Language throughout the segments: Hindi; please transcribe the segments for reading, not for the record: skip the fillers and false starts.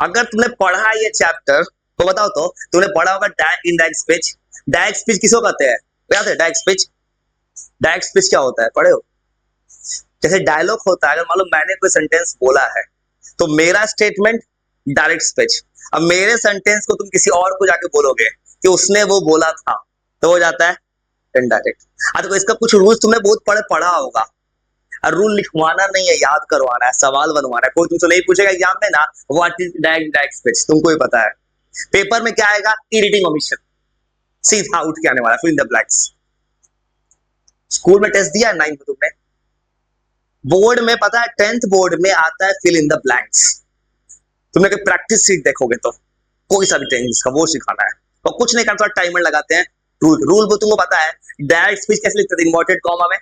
अगर तुमने पढ़ा है ये चैप्टर तो बताओ, तो तुमने पढ़ा होगा डायरेक्ट स्पीच। डायरेक्ट स्पीच किसको कहते हैं, याद है डायरेक्ट स्पीच? डायरेक्ट स्पीच क्या होता है, पढ़े हो? जैसे डायलॉग होता है, अगर मान लो मैंने कोई सेंटेंस बोला है तो मेरा स्टेटमेंट डायरेक्ट स्पीच। अब मेरे सेंटेंस को तुम किसी और को जाके बोलोगे कि उसने वो बोला था, तो हो जाता है इनडायरेक्ट। देखो इसका कुछ रूल्स तुमने बहुत पढ़ा होगा। रूल लिखवाना नहीं है, याद करवाना है, सवाल बनवाना है। कोई तुमसे नहीं पूछेगा एग्जाम में ना व्हाट इज डायरेक्ट स्पीच, तुमको ही पता है। पेपर में क्या आएगा, एडिटिंग ओमिशन, सीधा उठ के आने वाला fill in the blanks. School में टेस्ट दिया है 9th में तुमने, बोर्ड में पता है 10th बोर्ड में आता है फिल इन द ब्लैंक्स। तुमने कोई प्रैक्टिस सीट देखोगे तो कोई सा भी टेंस का वो सिखाना है, और कुछ नहीं करता, टाइमर लगाते हैं। रूल वो तुमको पता है। डायरेक्ट स्पीच कैसे लिखते थे, इन्वर्टेड कॉमा में।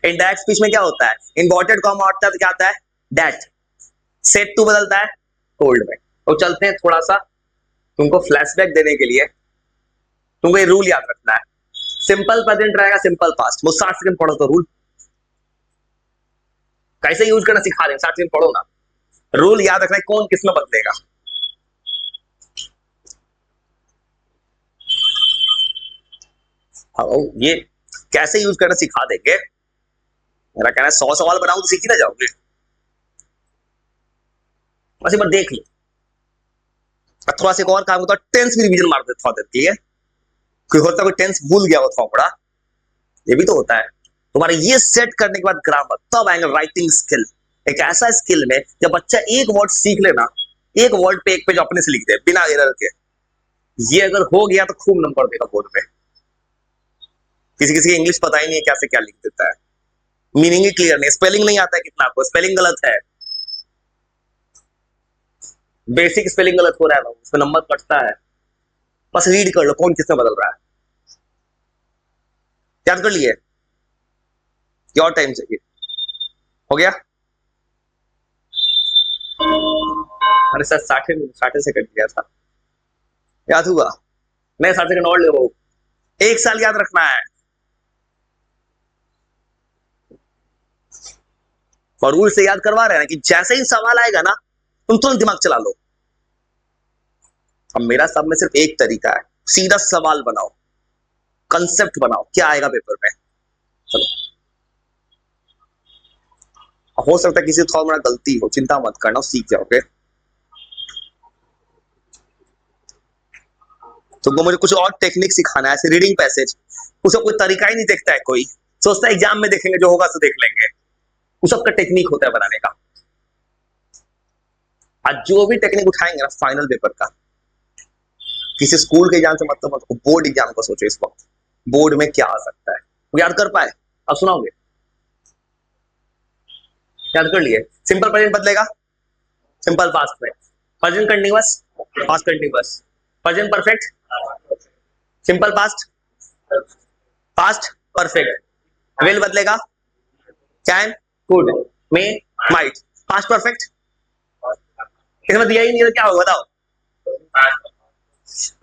इनडायरेक्ट स्पीच में क्या होता है, इन्वर्टेड कॉमा होता है तो क्या आता है दैट। सेट टू बदलता है टोल्ड में। तो चलते हैं थोड़ा सा तुमको फ्लैशबैक देने के लिए, तुमको ये रूल याद रखना है। सिंपल प्रेजेंट रहेगा, सिंपल पास्ट, वो 60 सेकंड पढ़ो तो रूल कैसे यूज करना सिखा दें, 60 सेकंड पढ़ो ना। रूल याद रखना है, कौन किसमें बदलेगा। ये कैसे यूज करना सिखा देंगे। मेरा कहना है 100 सवाल बनाओ तो सीख ही ना जाओगे, बस एक बार देख लो। थोड़ा सा एक और काम होता है, टेंस भी रिवीजन मार देता देती है। कोई होता है कोई टेंस भूल गया हो थोड़ा, ये भी तो होता है। तुम्हारे ये सेट करने के बाद ग्रामर, तब आएगा राइटिंग स्किल। एक ऐसा स्किल में जब बच्चा एक वर्ड सीख लेना, एक वर्ड पे एक पेज अपने से लिख दे बिना एरर के, ये अगर हो गया तो खूब नंबर देगा बोर्ड में। किसी किसी इंग्लिश पता ही नहीं है कैसे क्या लिख देता है, मीनिंग ही क्लियर नहीं, स्पेलिंग नहीं आता है, कितना आपको स्पेलिंग गलत है, बेसिक स्पेलिंग गलत हो रहा है, उसमें नंबर कटता है। बस रीड कर लो कौन किसमें बदल रहा है, याद कर लिए। और टाइम चाहिए, हो गया। अरे सर 60 सेकंड गया था, याद हुआ? नहीं 60 सेकंड और ले, वो 1 साल याद रखना है। और रूल से याद करवा रहे हैं कि जैसे ही सवाल आएगा ना तुम तुरंत दिमाग चला लो। अब मेरा सब में सिर्फ एक तरीका है, सीधा सवाल बनाओ, कंसेप्ट बनाओ, क्या आएगा पेपर में। चलो, हो सकता है किसी थोड़ा बड़ा गलती हो, चिंता मत करना, सीख जाओगे। तो मुझे कुछ और टेक्निक सिखाना है, ऐसे रीडिंग पैसेज, उसका कोई तरीका ही नहीं देखता है। कोई सोचता है एग्जाम में देखेंगे, जो होगा तो देख लेंगे। उस सबका टेक्निक होता है बनाने का। आज जो भी टेक्निक उठाएंगे ना फाइनल पेपर का, किसी स्कूल के एग्जाम से मतलब मत, बोर्ड एग्जाम का सोचो। इस वक्त बोर्ड में क्या आ सकता है, वो याद कर पाए? अब सुनाओगे, याद कर लिए। सिंपल प्रेजेंट बदलेगा, सिंपल पास्ट में। Present continuous, past continuous. Present perfect, simple past, past perfect. Will बदलेगा, can, could, may, might. Past perfect, इसमें दिया ही नहीं तो क्या होगा बताओ।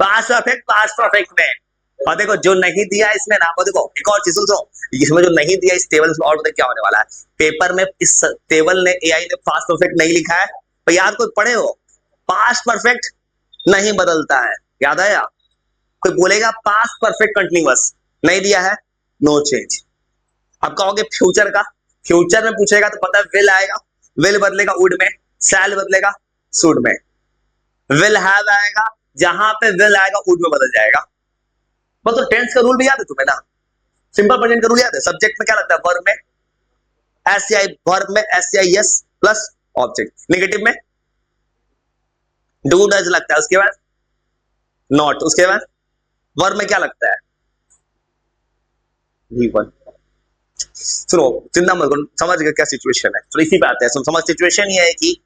पास्ट परफेक्ट, पास्ट परफेक्ट में। और देखो जो नहीं दिया इसमें ना, वो देखो एक और चीज सुनो, इसमें जो नहीं दिया इस टेबल में, और बताइए क्या होने वाला है पेपर में। इस टेबल ने, एआई ने पास्ट परफेक्ट नहीं लिखा है, तो याद कोई पढ़े हो, पास्ट परफेक्ट नहीं बदलता है, याद आया? कोई बोलेगा पास्ट परफेक्ट कंटिन्यूअस, नहीं दिया है, नो चेंज। अब कहोगे फ्यूचर का, फ्यूचर में पूछेगा तो पता है विल आएगा, विल बदलेगा वुड में, शैल बदलेगा शुड में, विल हैव आएगा, जहां पे विल आएगा वुड में बदल जाएगा। बस तो टेंस का रूल भी याद है तुम्हें ना, सिंपल प्रेजेंट का रूल याद है। सब्जेक्ट में क्या लगता है, वर्ब में एस आई, वर्ब में S I S plus object. Negative में डू डज लगता है, उसके बाद नॉट, उसके बाद वर्ब में क्या लगता है, V1। सुनो चिंता मत करो, समझ गए क्या सिचुएशन है। तो इसी पे आते हैं, समझ सिचुएशन ये है कि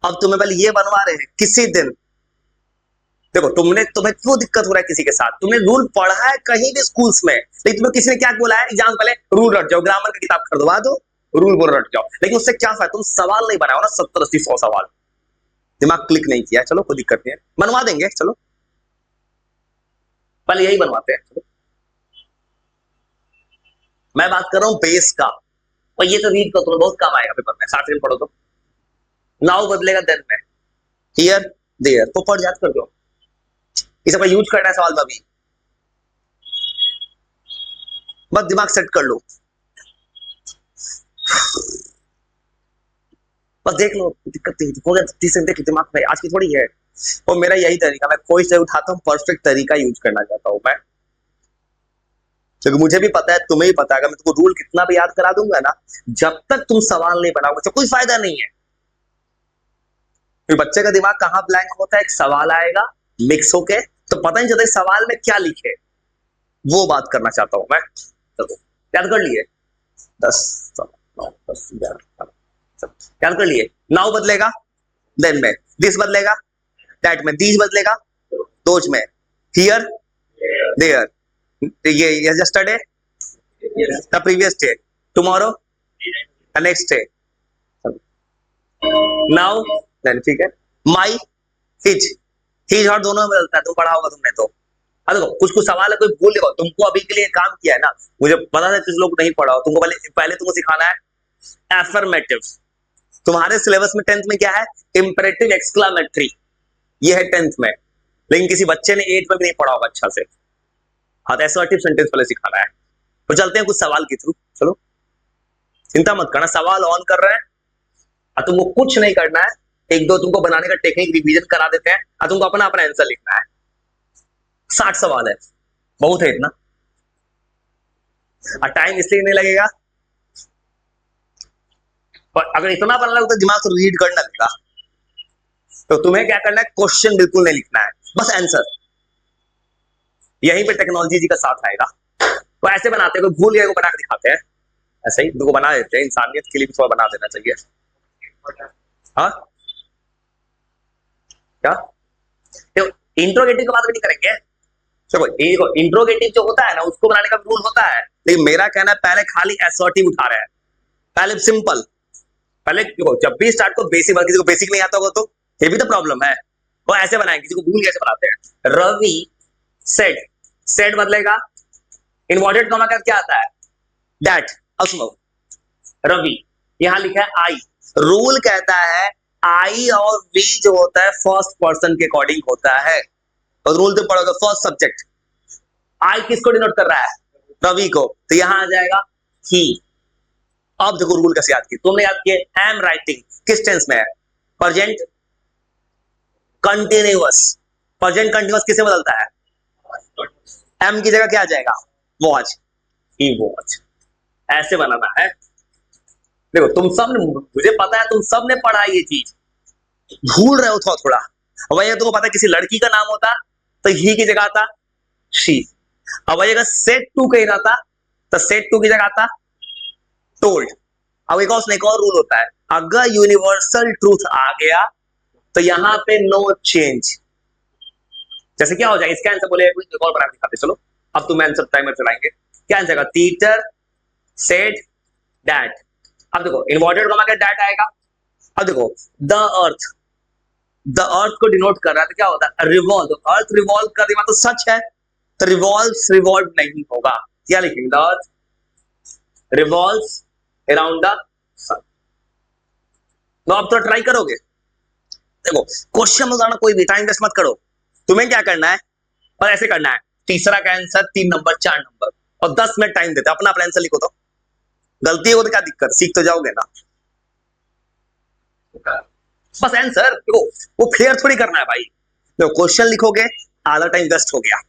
अब तुम्हें पहले ये बनवा रहे हैं किसी दिन। देखो तुम्हें क्यों दिक्कत हो रहा है किसी के साथ, तुमने रूल पढ़ा है कहीं भी स्कूल्स में, लेकिन तुम्हें किसी ने क्या बोला है एग्जाम पहले रूल रट जाओ, ग्रामर की किताब खरीदवा दो, रूल बोल रट जाओ। लेकिन उससे क्या फायदा, तुम सवाल नहीं बनाओ ना 70 80 100 सवाल, दिमाग क्लिक नहीं किया। चलो कोई दिक्कत नहीं है, बनवा देंगे, चलो पहले यही बनवाते हैं। चलो मैं बात कर रहा हूं बेस का, और ये तो रीड कर, तुम्हें बहुत काम आएगा पेपर में। 60 सेकंड पढ़ो तो। नाउ बदलेगा देन में, हियर देयर, तो पढ़ याद कर दो, इसे पर यूज करना है सवाल में अभी, बस दिमाग सेट कर लो, बस देख लो, दिक्कत नहीं हो गया 30 सेकंड के दिमाग में, आज की थोड़ी है। और मेरा यही तरीका, मैं कोई से उठाता हूँ परफेक्ट तरीका यूज करना चाहता हूँ मैं, क्योंकि मुझे भी पता है, तुम्हें भी पता है, अगर मैं तुमको रूल कितना भी याद करा दूंगा ना, जब तक तुम सवाल नहीं बनाओगे तो कोई फायदा नहीं है। बच्चे का दिमाग कहाँ ब्लैंक होता है, एक सवाल आएगा मिक्स होके, तो पता नहीं चलता सवाल में क्या लिखे, वो बात करना चाहता हूं मैं। चलो याद कर लिए, 10 9 10 11 याद कर लिए। नाउ बदलेगा देन में, दिस बदलेगा दैट में, दीज बदलेगा दोज में, हियर देयर, ये yesterday the previous day, tomorrow the next day, now then, ठीक है। माई हिज और दोनों में बदलता है, तुम पढ़ा होगा तुमने तो। देखो कुछ कुछ सवाल है, कोई भूल देखो, तुमको अभी के लिए काम किया है ना, मुझे पता है कुछ लोग नहीं पढ़ा हो, तुमको पहले तुमको सिखाना है एफर्मेटिव। तुम्हारे सिलेबस में 10th में क्या है, इंपेरेटिव एक्सक्लामेटरी, ये है 10th में, लेकिन किसी बच्चे ने 8th में भी नहीं पढ़ा होगा अच्छा से। हाँ तो असर्टिव सेंटेंस पहले सिखाना है। तो चलते हैं कुछ सवाल के थ्रू, चलो चिंता मत करना, सवाल ऑन कर रहे हैं और तुमको कुछ नहीं करना है, एक दो तुमको बनाने का टेक्निक रिवीजन करा देते हैं और तुमको अपना अपना आंसर लिखना है। 60 सवाल है, बहुत है इतना, और टाइम इसलिए नहीं लगेगा, पर अगर इतना बनना लगता तो दिमाग से रीड करना लगेगा। तो तुम्हें क्या करना है, क्वेश्चन बिल्कुल नहीं लिखना है, बस आंसर। यहीं पे टेक्नोलॉजी जी का साथ आएगा। तो ऐसे बनाते हैं, कोई भूल गया को बना के दिखाते हैं, ऐसे ही तुमको बना देते हैं, इंसानियत के लिए भी थोड़ा बना देना चाहिए। हाँ क्या, तो इंट्रोगेटिव की बात भी नहीं करेंगे, देखो इंट्रोगेटिव जो होता है ना, उसको बनाने का रूल होता है, लेकिन मेरा कहना है पहले खाली असर्टिव उठा रहे हैं, पहले सिंपल, पहले देखो जब भी स्टार्ट को बेसिक, किसी को बेसिक नहीं आता होगा तो ये भी तो प्रॉब्लम है। वो ऐसे बनाएंगे, किसी को भूल कैसे बनाते हैं, रवि सेड, सेड बदलेगा, इन्वर्टेड कॉमा का क्या आता है, दैट। अब सुनो, रवि यहां लिखा है आई, रूल कहता है आई और वी जो होता है फर्स्ट पर्सन के अकॉर्डिंग होता है, और रूल तो पढ़ोगे फर्स्ट सब्जेक्ट, आई किसको डिनोट कर रहा है, रवि को, तो यहां आ जाएगा ही। अब देखो रूल कैसे याद किए तुमने, याद किए एम राइटिंग किस टेंस में है, प्रेजेंट कंटिन्यूअस, प्रेजेंट कंटिन्यूअस किसे बदलता है, एम की जगह क्या आ जाएगा, वॉच, ही वॉच, ऐसे बनाना है। देखो तुम सब ने, मुझे पता है तुम सब ने पढ़ा ये चीज, भूल रहे हो थोड़ा थोड़ा। वही तुमको पता है किसी लड़की का नाम होता तो ही की जगह आता शी, अब वही अगर सेट टू कहीं आता तो सेट टू की जगह आता टोल्ड। अब एक और रूल होता है, अगर यूनिवर्सल ट्रूथ आ गया तो यहां पे नो चेंज, जैसे क्या हो जाएगा, इसका आंसर बोले एक और बना दिखाते, चलो अब तुम्हें आंसर टाइमर चलाएंगे, क्या आंसर आएगा, टीचर सेड दैट। अब देखो इन्वर्टेड कॉमा का दैट आएगा, अब देखो द अर्थ, द अर्थ को डिनोट कर रहा है तो क्या होता है, रिवॉल्व, तो अर्थ रिवॉल्व कर रही तो सच है, तो रिवॉल्व नहीं होगा, क्या लिखेंगे, the earth revolves around the sun. तो अब तो ट्राई करोगे, देखो क्वेश्चन बताना कोई भी, टाइम वेस्ट मत करो, तुम्हें क्या करना है, और ऐसे करना है, तीसरा का आंसर 3 नंबर 4 नंबर और 10 मिनट टाइम देते, अपना अपना आंसर लिखो, तो गलती हो तो क्या दिक्कत, सीख तो जाओगे ना, बस आंसर देखो, वो क्लियर थोड़ी करना है भाई, देखो क्वेश्चन लिखोगे आधा टाइम वेस्ट हो गया,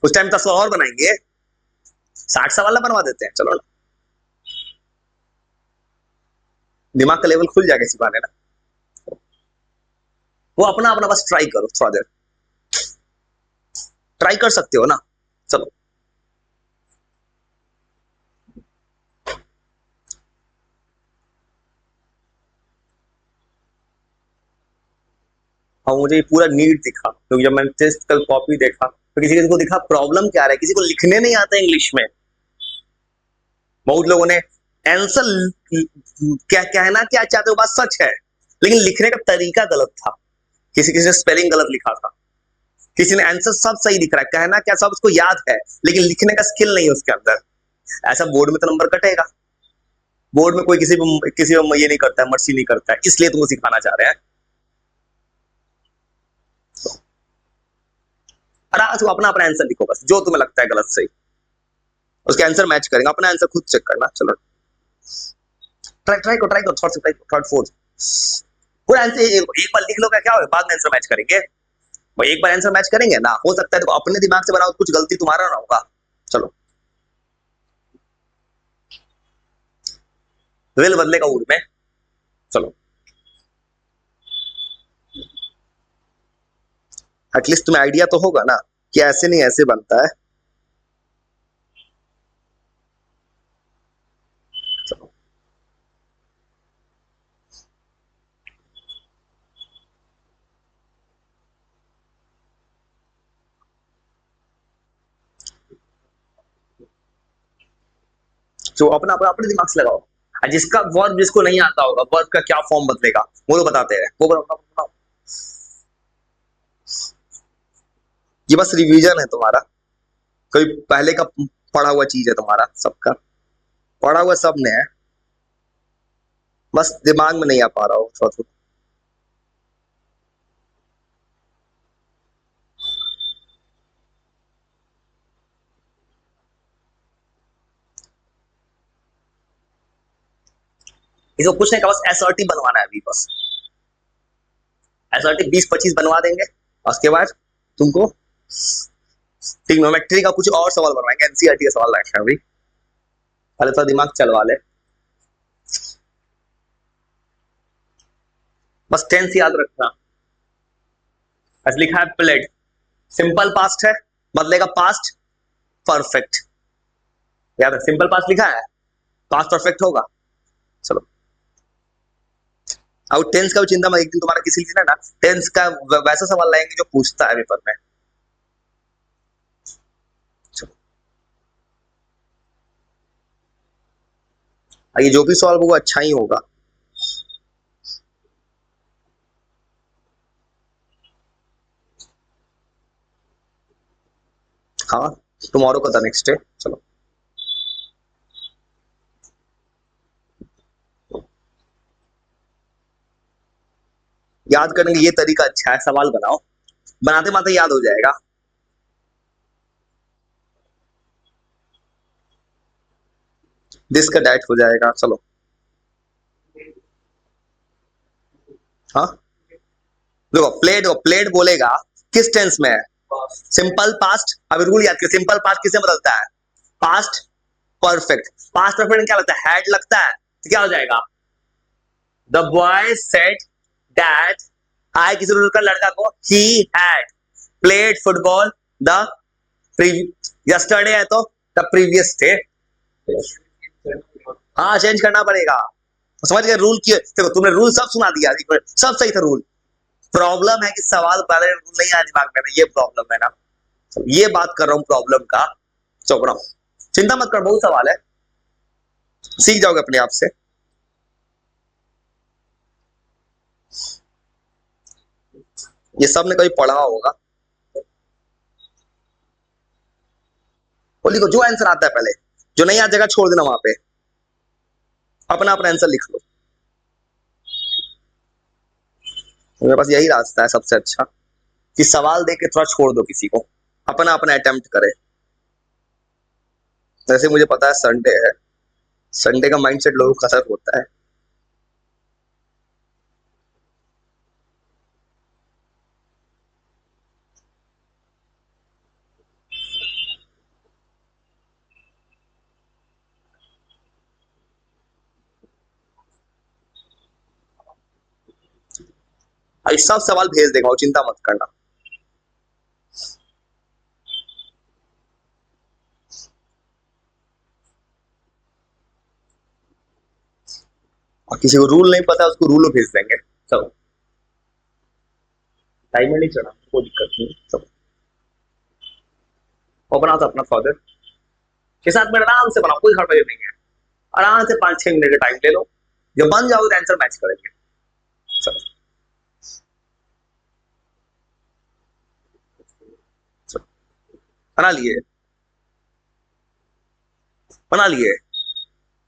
उस टाइम 10 और बनाएंगे, 60 सवाल बनवा देते हैं, चलो ना, दिमाग का लेवल खुल जाएगा इसी बहाने ना, वो अपना अपना बस ट्राई करो, थोड़ा देर ट्राई कर सकते हो ना, चलो और मुझे पूरा नीट दिखा, क्योंकि जब मैंने टेस्ट कल कॉपी देखा तो किसी किसी को दिखा प्रॉब्लम क्या रहा है, किसी को लिखने नहीं आता इंग्लिश में, बहुत लोगों ने आंसर क्या कहना क्या चाहते हो बात सच है, लेकिन लिखने का तरीका गलत था, किसी किसी ने स्पेलिंग गलत लिखा था, किसी ने आंसर सब सही लिख रहा है, कहना क्या सब उसको याद है, लेकिन लिखने का स्किल नहीं है उसके अंदर, ऐसा बोर्ड में तो नंबर कटेगा, बोर्ड में कोई किसी को ये नहीं करता है, मर्सी नहीं करता है, इसलिए तुमको सिखाना चाह रहे हैं। आराम से अपना अपना आंसर लिखो, बस जो तुम्हें लगता है गलत सही उसके आंसर मैच करेंगे, अपना आंसर खुद चेक करना। चलो ट्राई ट्राई को थर्ड से ट्राई थर्ड फोर्थ पूरा आंसर एक बार लिख लो, क्या होगा, बाद में आंसर मैच करेंगे। भाई एक बार आंसर मैच करेंगे ना, हो सकता है तो अपने दिमाग से बनाओ, कुछ गलती तुम्हारा ना होगा। चलो विल बदलेगा वुड में। चलो एटलीस्ट तुम्हें आइडिया तो होगा ना कि ऐसे नहीं ऐसे बनता है। चलो जो अपना अपना अपने दिमाग से लगाओ, और जिसका वर्ब जिसको नहीं आता होगा वर्ब का क्या फॉर्म बदलेगा वो तो बताते हैं, वो बताओ। ये बस रिवीजन है तुम्हारा, कोई पहले का पढ़ा हुआ चीज है तुम्हारा, सबका पढ़ा हुआ सब ने है, बस दिमाग में नहीं आ पा रहा हो थोड़ा थोड़ा। इसको कुछ नहीं का बस एसआरटी बनवाना है अभी, बस एसआरटी 20-25 बनवा देंगे, और उसके बाद तुमको ट्रिग्नोमेट्री का कुछ और सवाल बनवाएंगे, एनसीईआरटी का सवाल रखेंगे अभी, पहले तो दिमाग चलवा ले। बस टेंस याद रखना, ऐसे लिखा है प्लेड, सिंपल पास्ट है, बदलेगा पास्ट परफेक्ट, याद है सिंपल पास्ट लिखा है, पास्ट परफेक्ट होगा। चलो और टेंस का भी चिंता मत, एक दिन तुम्हारा किसी दिन ना टेंस का वैसा सवाल लाएंगे जो पूछता है पेपर में। चलो ये जो भी सवाल होगा अच्छा ही होगा। हाँ टुमारो का था नेक्स्ट डे। चलो याद करने का ये तरीका अच्छा है, सवाल बनाओ, बनाते बनाते याद हो जाएगा। दिस का डाइट हो जाएगा। चलो हाँ देखो प्लेड, प्लेड बोलेगा किस टेंस में है, सिंपल पास्ट। अब रूल याद करो, सिंपल पास्ट किससे बदलता है, पास्ट परफेक्ट। पास्ट परफेक्ट क्या लगता है, हैड लगता है, तो क्या हो जाएगा, द बॉय सेड दैट, आए किसी लड़का लड़का को, he had played football the yesterday है तो द प्रीवियस डे। हाँ चेंज करना पड़ेगा, समझ गए रूल की, देखो तुमने रूल सब सुना दिया, सब सही था रूल, प्रॉब्लम है कि सवाल पहले रूल नहीं आया दिमाग में, ये प्रॉब्लम है ना, ये बात कर रहा हूं प्रॉब्लम का। चौपड़ा चिंता मत कर, बहुत सवाल है, सीख जाओगे अपने आप से। ये सब ने कभी पढ़ा होगा, बोली को जो आंसर आता है पहले, जो नहीं आता जगह छोड़ देना, वहां पे अपना अपना आंसर लिख लो। मेरे पास यही रास्ता है सबसे अच्छा, कि सवाल दे के थोड़ा छोड़ दो किसी को, अपना अपना अटेम्प्ट करे। जैसे मुझे पता है संडे है, संडे का माइंडसेट लोगों का असर होता है। सब सवाल भेज देगा, चिंता मत करना। और किसी को रूल नहीं पता उसको रूल भेज देंगे। सब टाइमर नहीं चढ़ा, कोई दिक्कत नहीं। सब अपना तो अपना फादर के साथ में आराम से बनाओ, कोई हड़बड़ी नहीं है, आराम से 5-6 मिनट का टाइम ले लो, जब बन जाओगे तो आंसर मैच करेंगे। सब बना लिए, बना लिए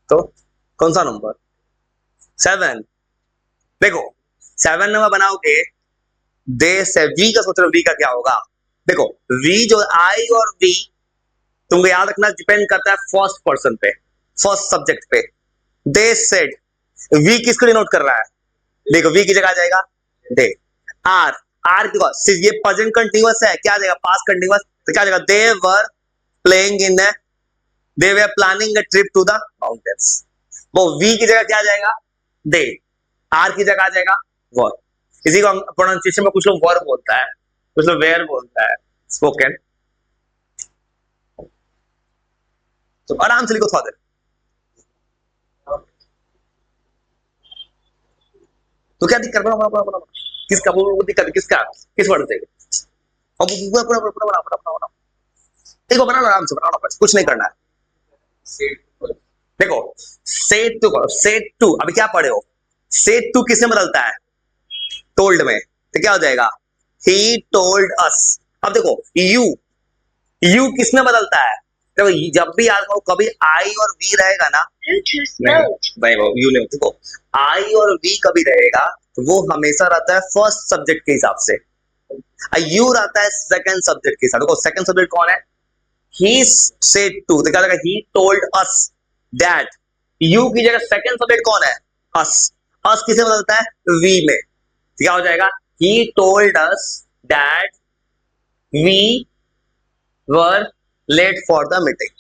तो कौन सा नंबर, 7। देखो 7 नंबर बनाओगे, दे से वी का सोच रहे वी का क्या होगा, देखो वी जो आई और वी तुमको याद रखना डिपेंड करता है फर्स्ट पर्सन पे, फर्स्ट सब्जेक्ट पे। दे सेड, वी किसको डिनोट कर रहा है? देखो वी की जगह आ जाएगा दे। आर, आर की बात, ये प्रेजेंट कंटीन्यूअस है, क्या आ जाएगा? पास्ट कंटीन्यूअस, तो क्या आ जाएगा? They were playing in a, they were planning a trip to the mountains. वो वी की जगह क्या आ जाएगा? दे। आर की जगह आ जाएगा वर। इसी को प्रोनाउंसिएशन में कुछ लोग वर बोलता है, कुछ लोग वेयर बोलता है, स्पोकन। तो आराम से लिखो थोड़ा देर। तो क्या दिक्कत? बना बना बना, किसका वो दिक्कत? किसका? किस वर्ड से? अब पूरा पूरा पूरा बना बना बना, देखो बना लो आराम से, बनाना बस, कुछ नहीं करना है। देखो सेट टू, सेट टू अभी क्या पढ़े हो? सेट टू किसमें बदलता है? टोल्ड में, तो क्या हो जाएगा? ही टोल्ड अस। अब देखो यू, यू किसमें बदलता है? देखो जब भी याद करो, कभी आई और वी रहेगा ना, नहीं वो यू नहीं, देखो आई और वी कभी रहेगा तो वो हमेशा रहता है फर्स्ट सब्जेक्ट के हिसाब से, यू रहता है सेकंड सब्जेक्ट के हिसाब से। देखो सेकंड सब्जेक्ट कौन है? ही सेड टू, तो क्या लगा? ही टोल्ड अस दैट। यू की जगह सेकंड सब्जेक्ट कौन है? अस। अस किसे बदलता है? वी में, तो क्या हो जाएगा? He told us that we were late for the meeting.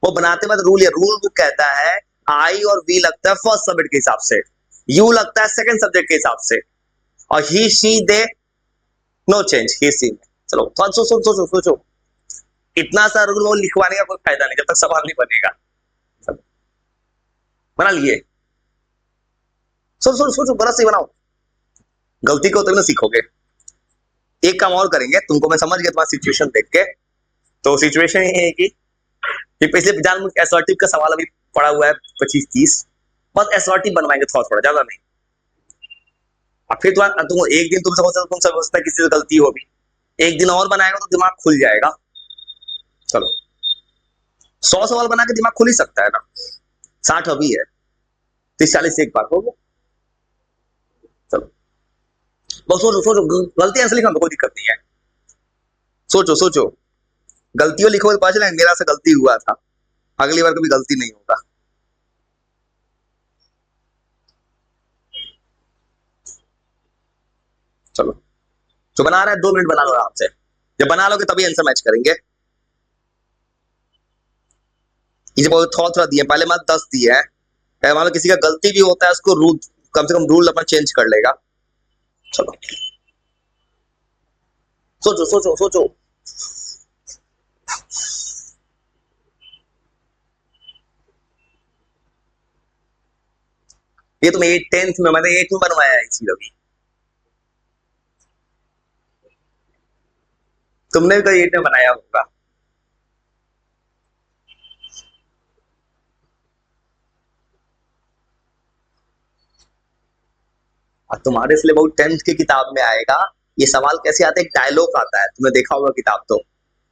वो बनाते बाद रूल, रूल बुक कहता है आई और वी लगता है फर्स्ट सब्जेक्ट के हिसाब से, यू लगता है सेकंड सब्जेक्ट के हिसाब से, और ही शी दे नो चेंज, ही सी में। चलो सोचो सोचो सोचो सोचो, इतना सा रूल वो लिखवाने का कोई फायदा नहीं जब तक सवाल नहीं बनेगा। बना लिए? सोचो सोचो सोचो, बड़ा सही बनाओ। गलती को तो ना सीखोगे। एक काम और करेंगे, तुमको मैं समझ गया तुम्हारा सिचुएशन देख के। तो सिचुएशन ये है कि पिछले जान एसर्टिव का सवाल अभी पड़ा हुआ है 25-30, बस एसर्टिव बनवाएंगे थोड़ा थोड़ा, ज्यादा नहीं। अब फिर तुम एक दिन तुम समझता किसी से गलती होगी, एक दिन और बनाएगा तो दिमाग खुल जाएगा। चलो 100 सवाल बना के दिमाग खुल ही सकता है ना, 60 अभी है, 30-40 से एक बार हो गया। चलो बस सोचो सोचो, गलती आंसर लिखना कोई दिक्कत नहीं है, सोचो सोचो, गलतियों लिखो तो पता चला मेरा से गलती हुआ था, अगली बार कभी गलती नहीं होगा। चलो जो बना रहा है 2 मिनट बना लो आराम से, जब बना लोगे तभी आंसर मैच करेंगे। ये बहुत थोड़ा थोड़ा दिए, पहले मत 10 दिए है, मान लो किसी का गलती भी होता है उसको रूल, कम से कम रूल अपना चेंज कर लेगा। चलो सोचो सोचो सोचो, ये तुम 10th में, मैंने 8th में बनवाया है चीज, अभी तुमने भी कभी 8th में बनाया होगा। और तुम्हारे इसलिए बहुत 10th की किताब में आएगा ये सवाल कैसे आता है, एक डायलॉग आता है, तुमने देखा होगा किताब तो,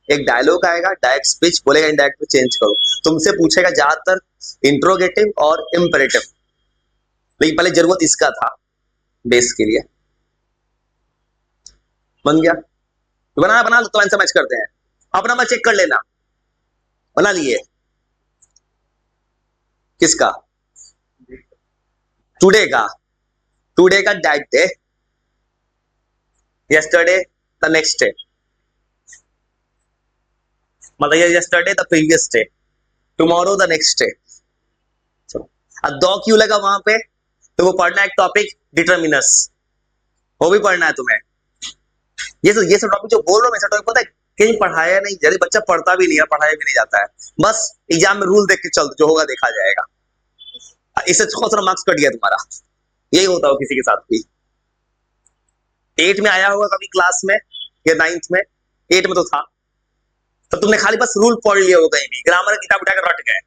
एक डायलॉग आएगा, डायरेक्ट स्पीच बोलेगा, इनडायरेक्ट में चेंज करो, तुमसे पूछेगा ज्यादातर इंट्रोगेटिव और इंपेरेटिव, लेकिन पहले जरूरत इसका था बेस के लिए। बन गया? तो बना लो तो आंसर मैच करते हैं, अपना मैं चेक कर लेना। बना लिए? किसका? टुडे का, टुडे का that day, yesterday the next day, मतलब yesterday the previous day, tomorrow the next day। चलो अब दो क्यों लगा वहां पे, तो वो पढ़ना है एक टॉपिक डिटर्मिनस, वो भी पढ़ना है तुम्हें। ये सब टॉपिक जो बोल रहा हूँ, ऐसा टॉपिक पता है कहीं पढ़ाया नहीं, जल्दी बच्चा पढ़ता भी नहीं है, पढ़ाया भी नहीं जाता है, बस एग्जाम में रूल देख के चल, जो होगा देखा जाएगा। इससे थोड़ा थोड़ा मार्क्स कट गया तुम्हारा, यही होता हो किसी के साथ भी। 8 में आया होगा कभी क्लास में या 9th में, 8 में तो था, तो तुमने खाली बस रूल पढ़ लिया हो, कहीं भी ग्रामर की किताब उठाकर रट गए,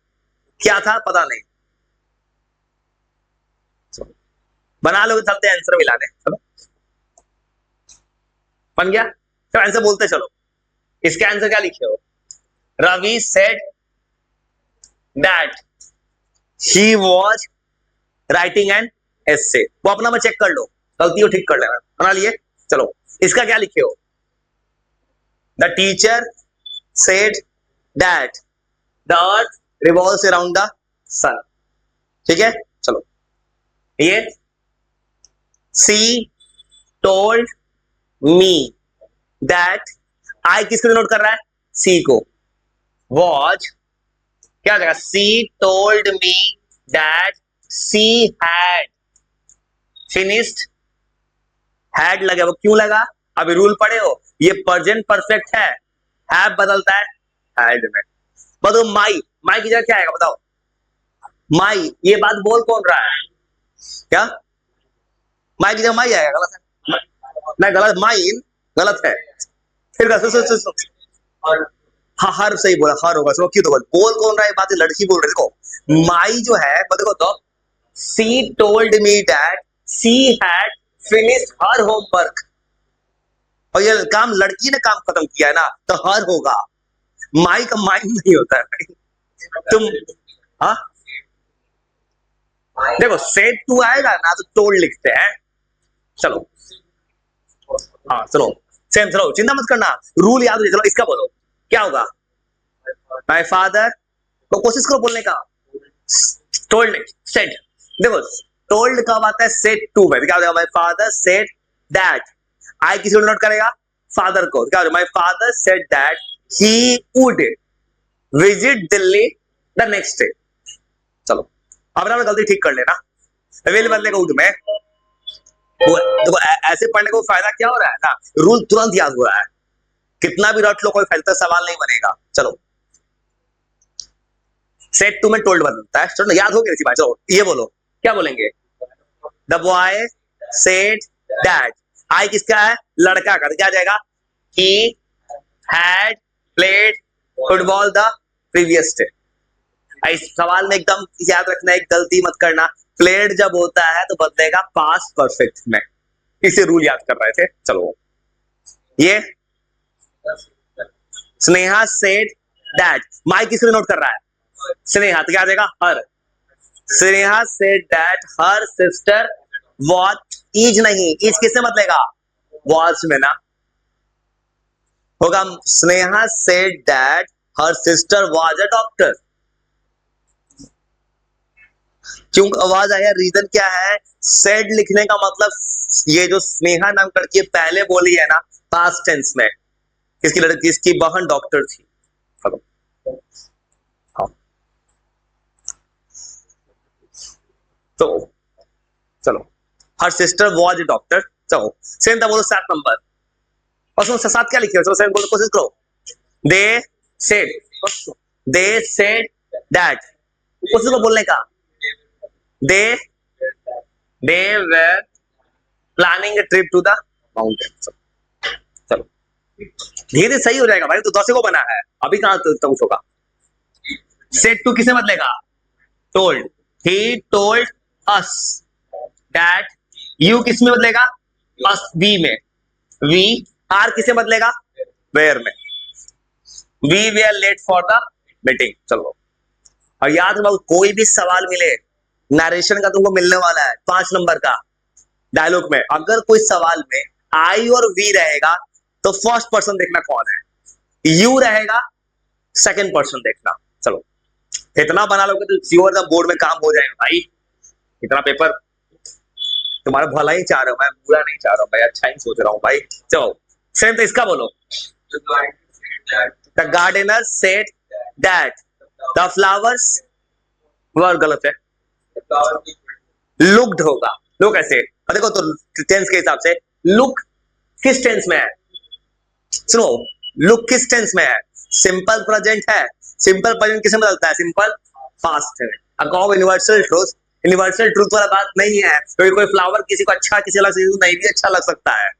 क्या था पता नहीं। बना लो, चलते आंसर मिलाने। चलो बन गया, तो आंसर बोलते चलो। इसके आंसर क्या लिखे हो? Ravi said that he was writing an essay, वो अपना में चेक कर लो, गलती हो ठीक कर लेना। बना लिए? चलो इसका क्या लिखे हो? The teacher said that the earth revolves around the sun. ठीक है, चलो ये सी टोल्ड मी दैट, आई किसको नोट कर रहा है? सी को। वॉज क्या हो जाएगा? सी told me that she had finished. Had लगे, वो क्यों लगा? अभी रूल पढ़े हो, ये प्रेजेंट परफेक्ट है, हैव बदलता है हैड में। बताओ माई, माई की जगह क्या आएगा बताओ? माई, ये बात बोल कौन रहा है? क्या माई की जगह माई आएगा? गलत है, नहीं गलत, माइन गलत है। फिर हाँ हर सही बोला, हर होगा। चलो क्यों तो बोल कौन रहा है? बात लड़की बोल रही। देखो माई जो है, देखो तो सी told me that she had finished her homework, और ये काम लड़की ने काम खत्म किया है ना, तो हर होगा। माई का माई नहीं होता है तुम। हाँ देखो सेड टू आएगा ना तो टोल्ड लिखते हैं। चलो हाँ चलो सेम, चलो चिंता मत करना, रूल याद हो। चलो इसका बोलो क्या होगा? माय फादर को कोशिश करो बोलने का। टोल्ड सेड, देखो टोल्ड कब आता है? सेड टू में। क्या हो जाएगा? माय फादर सेड दैट, आई किसी को नोट करेगा? फादर को। क्या हो जाएगा? My father said that he would visit Delhi the next day. चलो अब ना गलती ठीक कर लेना, वेल बदले का उड में। देखो ऐसे पढ़ने को फायदा क्या हो रहा है ना, रूल तुरंत याद हो रहा है। कितना भी रट लो, कोई फायदा सवाल नहीं बनेगा। चलो सेट टू में टोल्ड बनता है। चलो याद हो गया इसी बात। चलो ये बोलो, क्या बोलेंगे? द बॉय सेड दैट, आई किसका है? लड़का का। क्या जाएगा? He had played football the previous day. इस सवाल में एकदम याद रखना, एक गलती मत करना। प्लेड जब होता है तो बदलेगा पास्ट परफेक्ट में। इसे रूल याद कर रहे थे। चलो ये स्नेहा सेड दैट, माई किसने नोट कर रहा है? स्नेहा, तो क्या आ जाएगा? Her. Sneha said that her sister watch, is नहीं, इज किससे बदलेगा? वॉच में ना होगा। Sneha said that her sister was a doctor. क्यों आवाज आया? रीजन क्या है? सेड लिखने का मतलब ये जो स्नेहा नाम लड़की पहले बोली है ना, पास्ट टेंस में, किसकी लड़की, इसकी बहन डॉक्टर थी। चलो हाँ तो चलो हर सिस्टर वॉज डॉक्टर। चलो सेम था, बोलो 7 नंबर। और सुनो साथ क्या लिखे हो? चलो सेम बोलो, कोशिश करो। They said, they said that, कोशिश करो बोलने का। They they were planning a trip to the mountain. चलो धीरे सही हो जाएगा भाई, तो 10 को बना है अभी, कहां तक होगा? सेड टू किसे बदलेगा? Told, he told us that, you किस में बदलेगा? अस, वी में। वी आर किसे बदलेगा? वेयर में। We were late for the meeting. चलो और याद रखो, कोई भी सवाल मिले, नरेशन का तुमको मिलने वाला है 5 नंबर का। डायलॉग में अगर कोई सवाल में आई और वी रहेगा तो फर्स्ट पर्सन देखना कौन है, यू रहेगा सेकंड पर्सन देखना। चलो इतना बना लोगे तो श्योर द बोर्ड में काम हो जाएगा भाई। इतना पेपर तुम्हारा भला ही चाह रहा हूं मैं, बुरा नहीं चाह रहा हूं भाई, अच्छा ही सोच रहा हूं भाई। चलो सेम तो इसका बोलो। The gardener said that the flowers were, गलत है, लुक्ड होगा। लुक ऐसे, देखो तो टेंस के हिसाब से लुक किस टेंस में है? सुनो लुक किस टेंस में है? सिंपल प्रेजेंट है। सिंपल प्रेजेंट किसे बदलता है? सिंपल पास्ट है। अगॉव यूनिवर्सल ट्रूथ, यूनिवर्सल ट्रूथ वाला बात नहीं है, क्योंकि कोई फ्लावर किसी को अच्छा, किसी अलग किसी को नहीं भी अच्छा लग सकता है,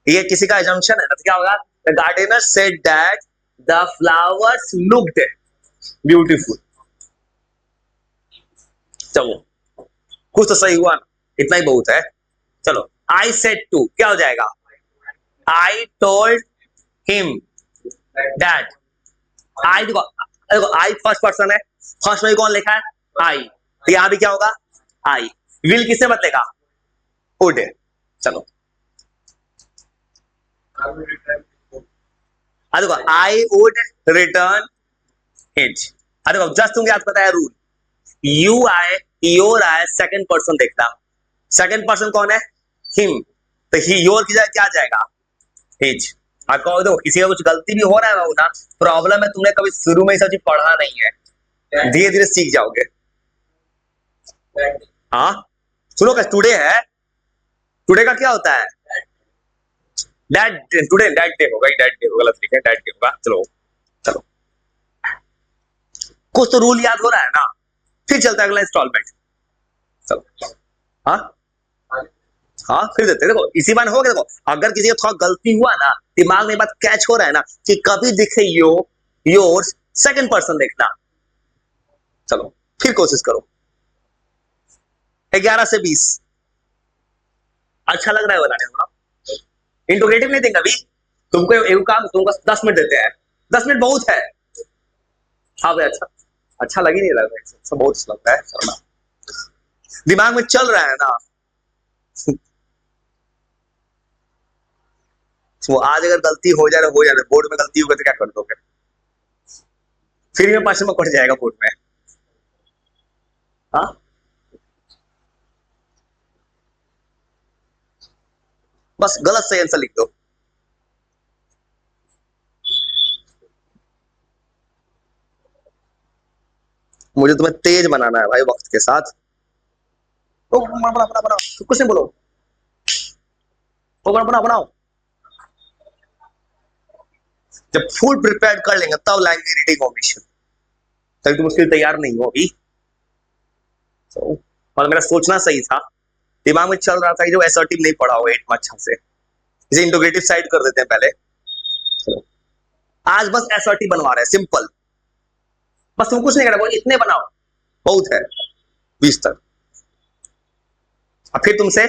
ये किसी का एजम्पशन है। तो क्या होगा? The gardener said that the flowers looked beautiful. चलो कुछ तो सही हुआ ना, इतना ही बहुत है। चलो आई सेड टू, क्या हो जाएगा? आई टोल्ड हिम दैट, आई देखो, देखो आई फर्स्ट पर्सन है, फर्स्ट में कौन लिखा है? आई, तो यहां भी क्या होगा? आई। विल किससे बदलेगा? वुड। चलो देखो आई वुड रिटर्न इट। देखो जस्ट तुमको याद पता है रूल, यू आए योर आए सेकंड पर्सन देखना, सेकंड पर्सन कौन है, हिम, तो ही योर की जगह क्या आ जाएगा, हिज। आपको देखो किसी का कुछ गलती भी हो रहा है ना, प्रॉब्लम है तुमने कभी शुरू में ये सब चीज पढ़ा नहीं है, धीरे धीरे सीख जाओगे। हाँ सुनो, का टुडे है, टुडे का क्या होता है, डैड, टुडे डैड डे होगा, डैड डे होगा, गलत लिखा है, डैड डे होगा। चलो चलो, कुछ तो रूल याद हो रहा है ना, फिर चलता है अगला इंस्टॉलमेंट। चलो हाँ हाँ फिर देते हैं। देखो इसी बार हो गया, देखो अगर किसी का थोड़ा गलती हुआ ना, दिमाग में बात कैच हो रहा है ना कि कभी दिखे यो योर्स, सेकंड पर्सन देखना। चलो फिर कोशिश करो, 11 से 20 अच्छा लग रहा है बनाने में ना, इंटोग्रेटिव नहीं देंगे अभी तुमको, एक काम तुमको 10 मिनट देते हैं, 10 मिनट बहुत है। हाँ भाई अच्छा, अच्छा लग ही नहीं रहा है, सब बहुत अच्छा लगता है, दिमाग में चल रहा है ना। वो आज अगर गलती हो जाए बोर्ड में गलती होगी तो क्या कर दोगे, फिर में 5 नंबर कट जाएगा बोर्ड में। हाँ बस गलत सही आंसर लिख दो। मुझे तुम्हें तेज बनाना है भाई वक्त के साथ। ओ बना बना बना बना, कुछ नहीं बोलो, ओ बना बना बनाओ। जब फुल प्रिपेयर कर लेंगे तब लाएंगे रीडिंग कॉम्बिनेशन, तभी तुम उसके लिए तैयार नहीं हो अभी। तो और मेरा सोचना सही था, दिमाग में चल रहा था कि जो असर्टिव नहीं पढ़ा होगा 8 में अच्छा से, इसे इंटोग्रेटिव साइड कर देते हैं पहले। चलो आज बस असर्टिव बनवा रहे हैं, सिंपल, बस तुम कुछ नहीं करना, इतने बनाओ बहुत है 20 तक। अब फिर तुमसे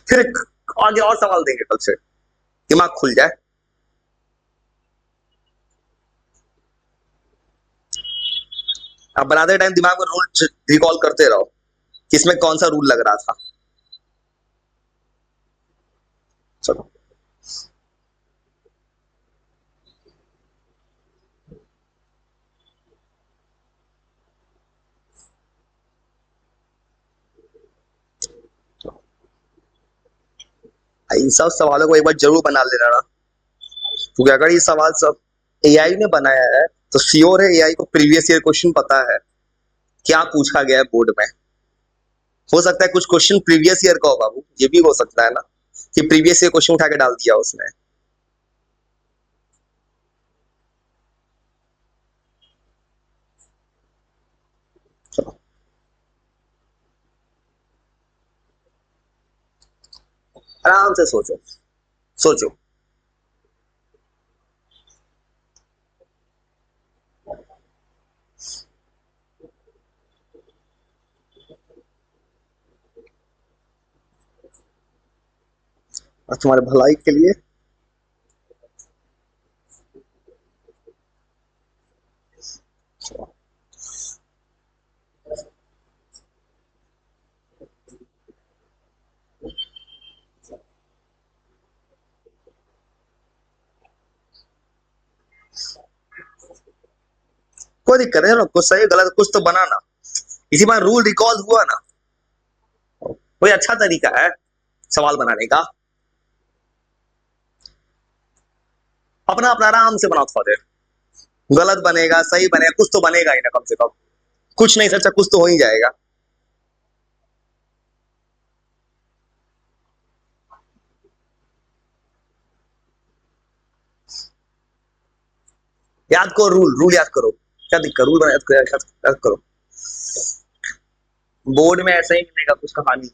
फिर आगे और सवाल देंगे कल से, दिमाग खुल जाए। अब बनाते टाइम दिमाग में रूल रिकॉल करते रहो कि इसमें कौन सा रूल लग रहा था। चलो इन सब सवालों को एक बार जरूर बना लेना ना, क्योंकि अगर ये सवाल सब एआई ने बनाया है तो श्योर है एआई को प्रीवियस ईयर क्वेश्चन पता है क्या पूछा गया है बोर्ड में। हो सकता है कुछ क्वेश्चन प्रीवियस ईयर का हो बाबू, ये भी हो सकता है ना कि प्रीवियस ईयर क्वेश्चन उठा के डाल दिया उसने। चलो आराम से सोचो, सोचो। और तुम्हारे भलाई के लिए। कोई दिक्कत है ना, कुछ सही गलत कुछ तो बनाना, इसी बार रूल रिकॉल हुआ ना, कोई अच्छा तरीका है सवाल बनाने का। अपना अपना आराम से बनाओ थोड़ा देर, गलत बनेगा सही बनेगा कुछ तो बनेगा ही ना, कम से कम कुछ नहीं सच्चा कुछ तो हो ही जाएगा। याद करो रूल, रूल याद करो, क्या दिक्कत, रूल बना याद करो, याद करो। बोर्ड में ऐसा ही मिलेगा कुछ कहानी।